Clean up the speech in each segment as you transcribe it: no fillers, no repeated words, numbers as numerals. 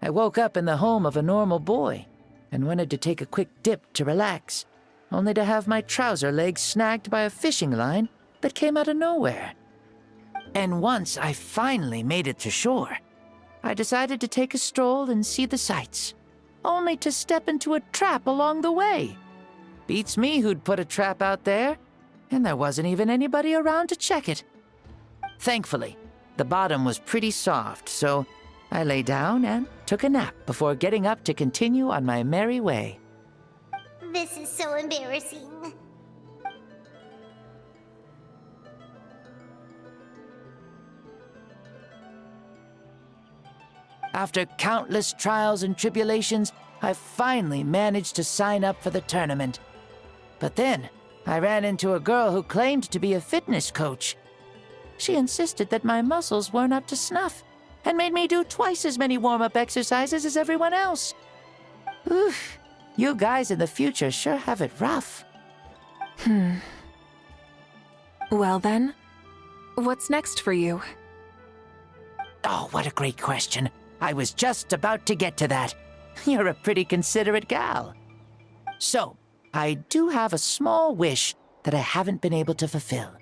I woke up in the home of a normal boy and wanted to take a quick dip to relax, only to have my trouser legs snagged by a fishing line that came out of nowhere. And once I finally made it to shore, I decided to take a stroll and see the sights, only to step into a trap along the way. Beats me who'd put a trap out there, and there wasn't even anybody around to check it. Thankfully, the bottom was pretty soft, so I lay down and took a nap before getting up to continue on my merry way. This is so embarrassing. After countless trials and tribulations, I finally managed to sign up for the tournament. But then, I ran into a girl who claimed to be a fitness coach. She insisted that my muscles weren't up to snuff, and made me do twice as many warm-up exercises as everyone else. Oof, you guys in the future sure have it rough. Well then, what's next for you? Oh, what a great question. I was just about to get to that. You're a pretty considerate gal. So, I do have a small wish that I haven't been able to fulfill.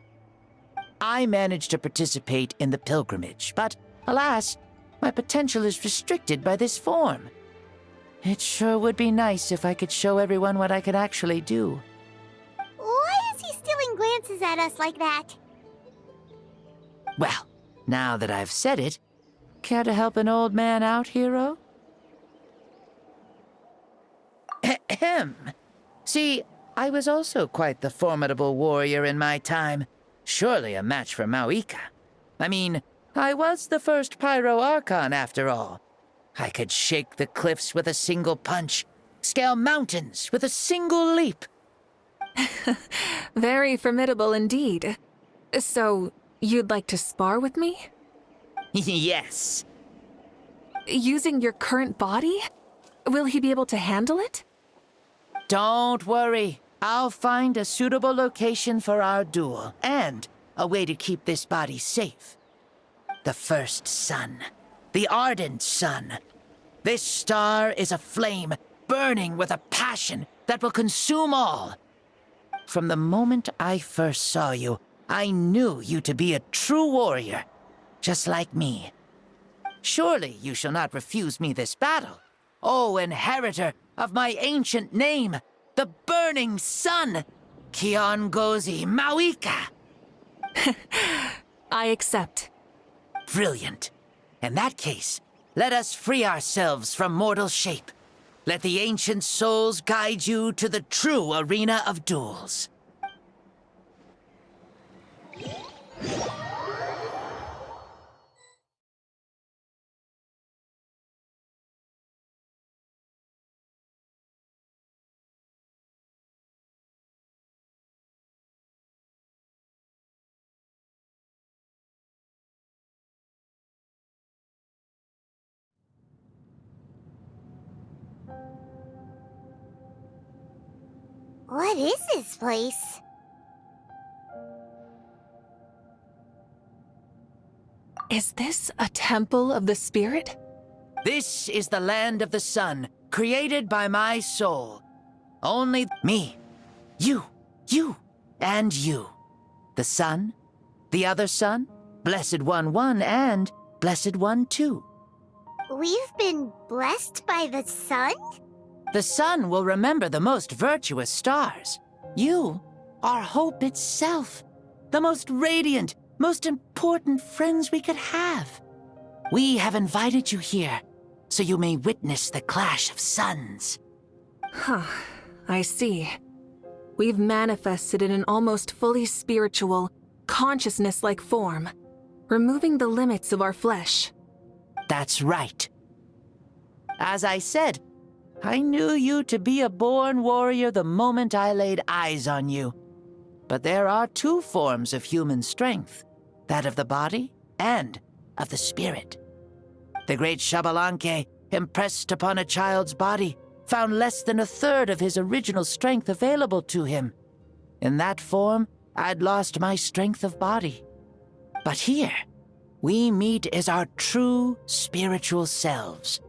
I managed to participate in the pilgrimage, but alas, my potential is restricted by this form. It sure would be nice if I could show everyone what I could actually do. Why is he stealing glances at us like that? Well, now that I've said it, care to help an old man out, hero? Ahem. See, I was also quite the formidable warrior in my time. Surely a match for Mavuika. I mean, I was the first Pyro Archon after all. I could shake the cliffs with a single punch, scale mountains with a single leap. Very formidable indeed. So, you'd like to spar with me? Yes. Using your current body? Will he be able to handle it? Don't worry. I'll find a suitable location for our duel, and a way to keep this body safe. The first sun. The ardent sun. This star is a flame, burning with a passion that will consume all. From the moment I first saw you, I knew you to be a true warrior, just like me. Surely you shall not refuse me this battle, O inheritor of my ancient name, the burning sun, Kiongozi Mavuika. I accept. Brilliant. In that case, let us free ourselves from mortal shape. Let the ancient souls guide you to the true arena of duels. What is this place? Is this a temple of the spirit? This is the land of the sun, created by my soul. Only me, you, and you. The sun, the other sun, Blessed One 1, and Blessed One 2. We've been blessed by the sun? The sun will remember the most virtuous stars. You are hope itself, the most radiant, most important friends we could have. We have invited you here, so you may witness the clash of suns. Huh, I see. We've manifested in an almost fully spiritual, consciousness-like form, removing the limits of our flesh. That's right. As I said, I knew you to be a born warrior the moment I laid eyes on you. But there are two forms of human strength, that of the body and of the spirit. The great Xbalanque, impressed upon a child's body, found less than a third of his original strength available to him. In that form, I'd lost my strength of body. But here, we meet as our true spiritual selves,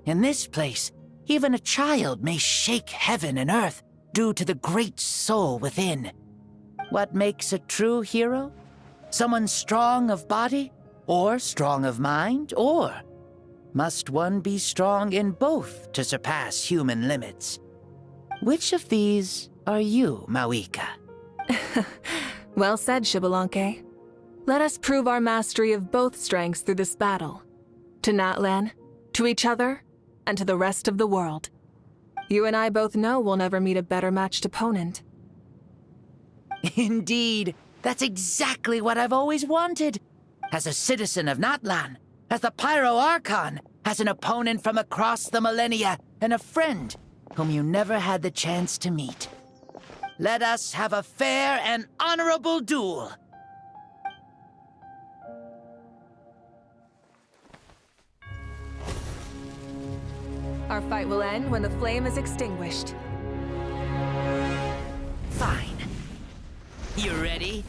In this place, even a child may shake heaven and earth due to the great soul within. What makes a true hero? Someone strong of body, or strong of mind, or must one be strong in both to surpass human limits? Which of these are you, Mavuika? Well said, Xbalanque. Let us prove our mastery of both strengths through this battle. To Natlan, to each other, and to the rest of the world. You and I both know we'll never meet a better matched opponent. Indeed, that's exactly what I've always wanted. As a citizen of Natlan, as the Pyro Archon, as an opponent from across the millennia, and a friend whom you never had the chance to meet. Let us have a fair and honorable duel. Our fight will end when the flame is extinguished. Fine. You ready?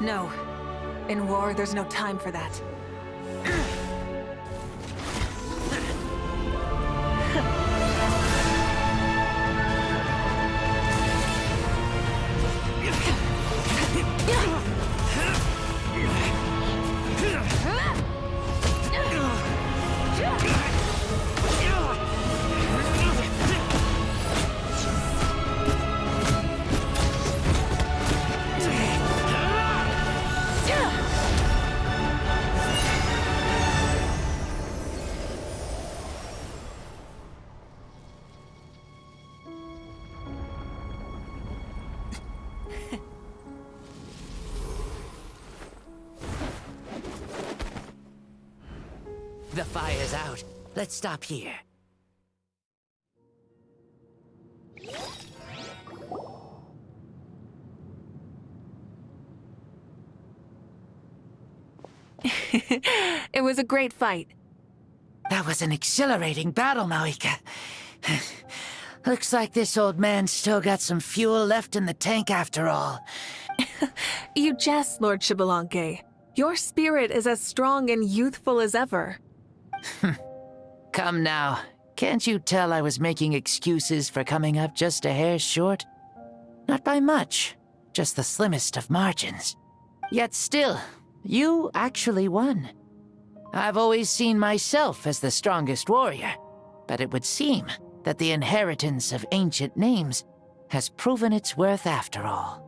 No. In war, there's no time for that. The fire's out. Let's stop here. It was a great fight. That was an exhilarating battle, Mavuika. Looks like this old man's still got some fuel left in the tank after all. You jest, Lord Xbalanque. Your spirit is as strong and youthful as ever. Come now. Can't you tell I was making excuses for coming up just a hair short? Not by much, just the slimmest of margins. Yet still, you actually won. I've always seen myself as the strongest warrior, but it would seem that the inheritance of ancient names has proven its worth after all.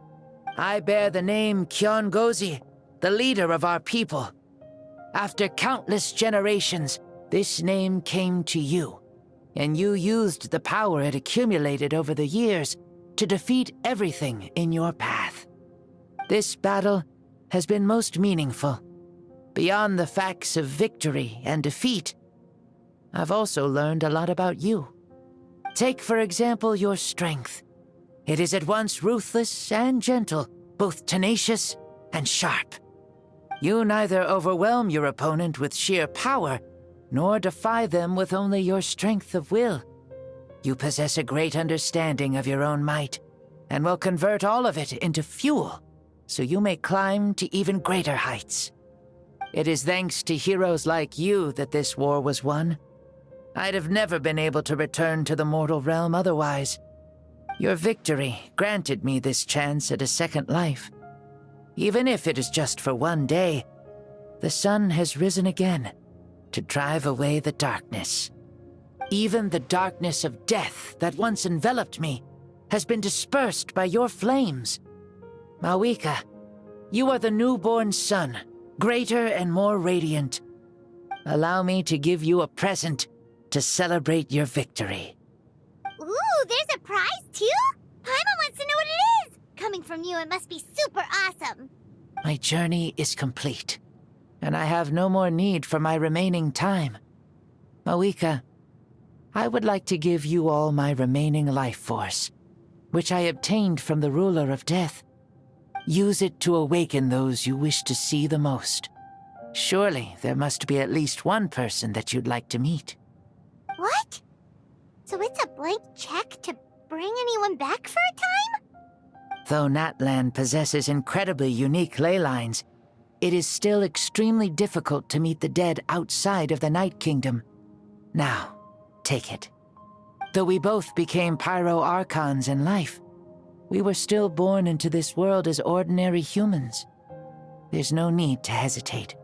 I bear the name Kyongozi, the leader of our people. After countless generations, this name came to you, and you used the power it accumulated over the years to defeat everything in your path. This battle has been most meaningful. Beyond the facts of victory and defeat, I've also learned a lot about you. Take, for example, your strength. It is at once ruthless and gentle, both tenacious and sharp. You neither overwhelm your opponent with sheer power, nor defy them with only your strength of will. You possess a great understanding of your own might, and will convert all of it into fuel, so you may climb to even greater heights. It is thanks to heroes like you that this war was won. I'd have never been able to return to the mortal realm otherwise. Your victory granted me this chance at a second life. Even if it is just for one day, the sun has risen again to drive away the darkness. Even the darkness of death that once enveloped me has been dispersed by your flames. Mavuika, you are the newborn sun, greater and more radiant. Allow me to give you a present to celebrate your victory. Ooh, there's a prize too? Paimon wants to know what it is! Coming from you, it must be super awesome. My journey is complete, and I have no more need for my remaining time. Mavuika, I would like to give you all my remaining life force, which I obtained from the ruler of death. Use it to awaken those you wish to see the most. Surely there must be at least one person that you'd like to meet. What? So it's a blank check to bring anyone back for a time? Though Natlan possesses incredibly unique ley lines, it is still extremely difficult to meet the dead outside of the Night Kingdom. Now, take it. Though we both became Pyro Archons in life, we were still born into this world as ordinary humans. There's no need to hesitate.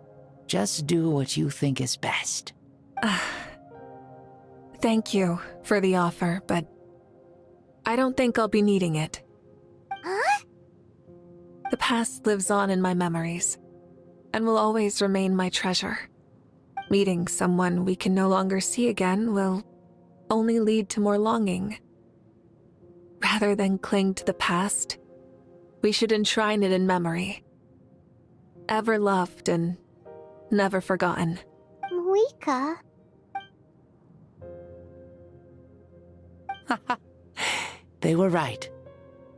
Just do what you think is best. Thank you for the offer, but I don't think I'll be needing it. Huh? The past lives on in my memories, and will always remain my treasure. Meeting someone we can no longer see again will only lead to more longing. Rather than cling to the past, we should enshrine it in memory. Ever loved and never forgotten. Mavuika? They were right.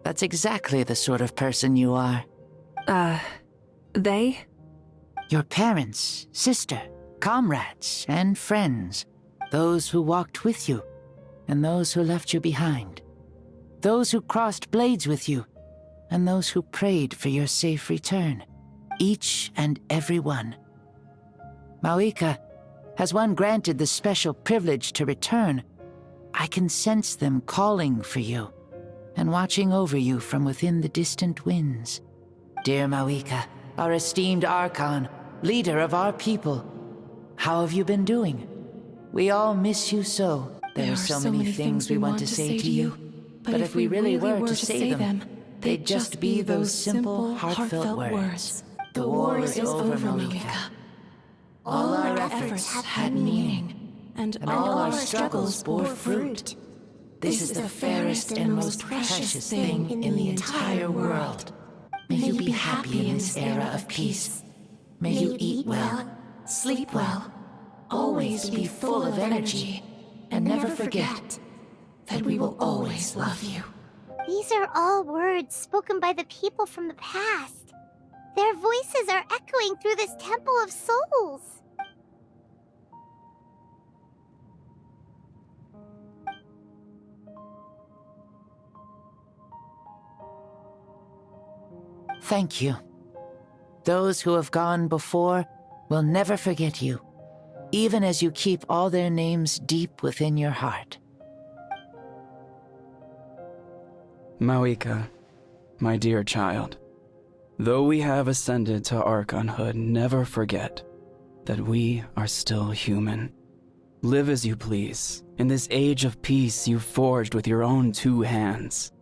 That's exactly the sort of person you are. They? Your parents, sister, comrades, and friends. Those who walked with you, and those who left you behind. Those who crossed blades with you, and those who prayed for your safe return. Each and every one. Mavuika, as one granted the special privilege to return, I can sense them calling for you, and watching over you from within the distant winds. Dear Mavuika, our esteemed Archon, leader of our people, how have you been doing? We all miss you so. There are so many things we want to say to you, but if we really were to say them, they'd just be those simple, heartfelt words. The war is over, Mavuika. All our efforts had meaning, and all our struggles bore fruit. This is the fairest and most precious thing in the entire world. May you be happy in this era of peace. May you eat well, sleep well, always be full of energy, and never forget that we will always love you. These are all words spoken by the people from the past. Their voices are echoing through this Temple of Souls. Thank you. Those who have gone before will never forget you, even as you keep all their names deep within your heart. Mavuika, my dear child, though we have ascended to Archonhood, never forget that we are still human. Live as you please, in this age of peace you forged with your own 2 hands.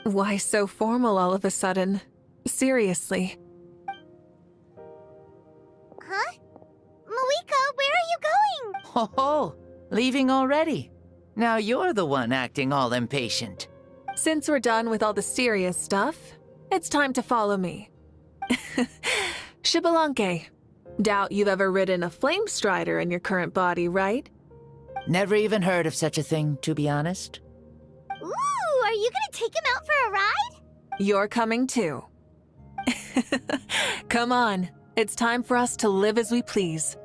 Why so formal all of a sudden? Seriously. Huh? Mavuika, where are you going? Ho ho! Leaving already? Now you're the one acting all impatient. Since we're done with all the serious stuff, it's time to follow me. Xbalanque. Doubt you've ever ridden a flame strider in your current body, right? Never even heard of such a thing, to be honest. Ooh, are you gonna take him out for a ride? You're coming too. Come on, it's time for us to live as we please.